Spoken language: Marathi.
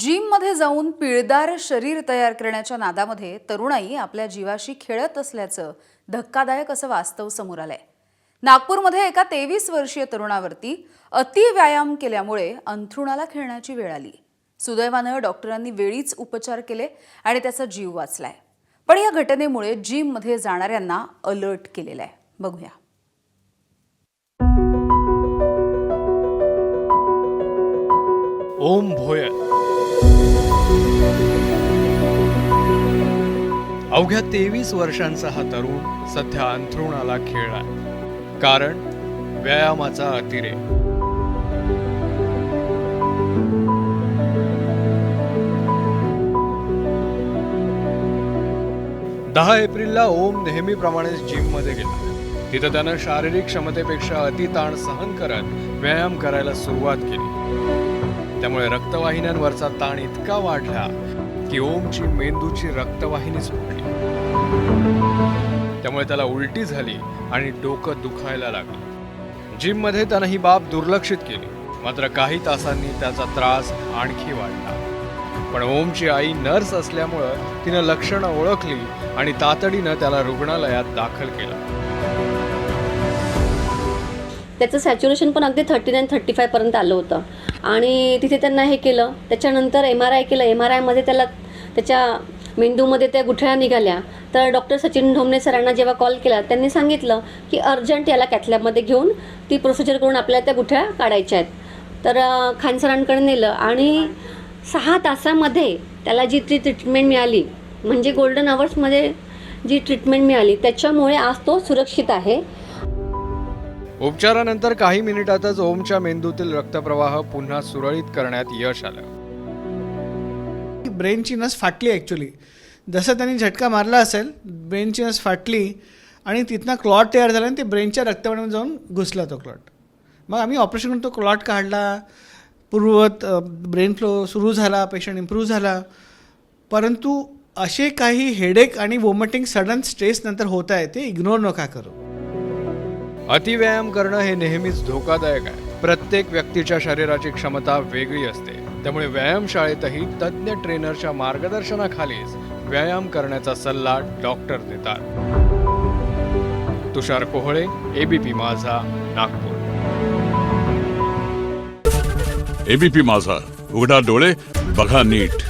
जिममध्ये जाऊन पिळदार शरीर तयार करण्याच्या नादामध्ये तरुणाई आपल्या जीवाशी खेळत असल्याचं धक्कादायक असं वास्तव समोर आलंय। नागपूरमध्ये एका 23 वर्षीय तरुणावरती अतिव्यायाम केल्यामुळे अंथरुणाला खिळण्याची वेळ आली। सुदैवानं डॉक्टरांनी वेळीच उपचार केले आणि त्याचा जीव वाचलाय। पण या घटनेमुळे जिममध्ये जाणाऱ्यांना अलर्ट केलेलं आहे। बघूया। ओम भोयर अवघ्या 23 वर्षांचा हा तरुण सध्या अंथरुणाला खिळलाय। कारण व्यायामाचा अतिरेक। दहा एप्रिलला ओम नेहमीप्रमाणेच जिममध्ये गेला। तिथं त्यानं शारीरिक क्षमतेपेक्षा अतिताण सहन करत व्यायाम करायला सुरुवात केली। त्यामुळे रक्तवाहिन्यांवरचा ताण इतका वाढला की ओमची मेंदूची रक्तवाहिनीच फुटली। त्यामुळे त्याला उलटी झाली आणि डोकं दुखायला लागलं। जिममध्ये त्यानं ही बाब दुर्लक्षित केली, मात्र काही तासांनी त्याचा त्रास आणखी वाढला। पण ओमची आई नर्स असल्यामुळं तिनं लक्षणं ओळखली आणि तातडीनं त्याला रुग्णालयात दाखल केलं। त्याचं सॅच्युरेशन पण अगदी 39-35 पर्यंत आलं होतं आणि तिथे त्यांना हे केलं। त्याच्यानंतर MRI केलं। MRIमध्ये त्याला त्याच्या मेंदूमध्ये त्या गुठळ्या निघाल्या। तर डॉक्टर सचिन ढोमणे सरांना जेव्हा कॉल केला त्यांनी सांगितलं की अर्जंट याला कॅथलॅबमध्ये घेऊन ती प्रोसिजर करून आपल्याला त्या गुठळ्या काढायच्या आहेत। तर खान सरांकडे नेलं आणि 6 तासामध्ये त्याला जी ट्रीटमेंट मिळाली, म्हणजे गोल्डन आवर्समध्ये जी ट्रीटमेंट मिळाली, त्याच्यामुळे आज तो सुरक्षित आहे। उपचारानंतर काही मिनिटातच ओमच्या मेंदूतील रक्तप्रवाह पुन्हा सुरळीत करण्यात यश आलं। ब्रेनची नस फाटली ॲक्च्युली। जसं त्यांनी झटका मारला असेल, ब्रेनची नस फाटली आणि तिथनं क्लॉट तयार झाला आणि ते ब्रेनच्या रक्तवाहिनीमध्ये जाऊन घुसला तो क्लॉट। मग आम्ही ऑपरेशन करून तो क्लॉट काढला, पूर्ववत ब्रेन फ्लो सुरू झाला, पेशंट इम्प्रूव्ह झाला। परंतु असे काही हेडेक आणि वॉमिटिंग सडन स्ट्रेस नंतर होत आहे, ते इग्नोर नका करू। अतिव्यायाम करणं हे नेहमीच धोकादायक आहे। प्रत्येक व्यक्तीच्या शरीराची क्षमता वेगळी असते, त्यामुळे व्यायामशाळेतही तज्ज्ञ ट्रेनरच्या मार्गदर्शनाखालीच व्यायाम करण्याचा सल्ला डॉक्टर देतात। तुषार कोहळे, ABP माझा, नागपूर। ABP माझा, उघडा डोळे बघा नीट।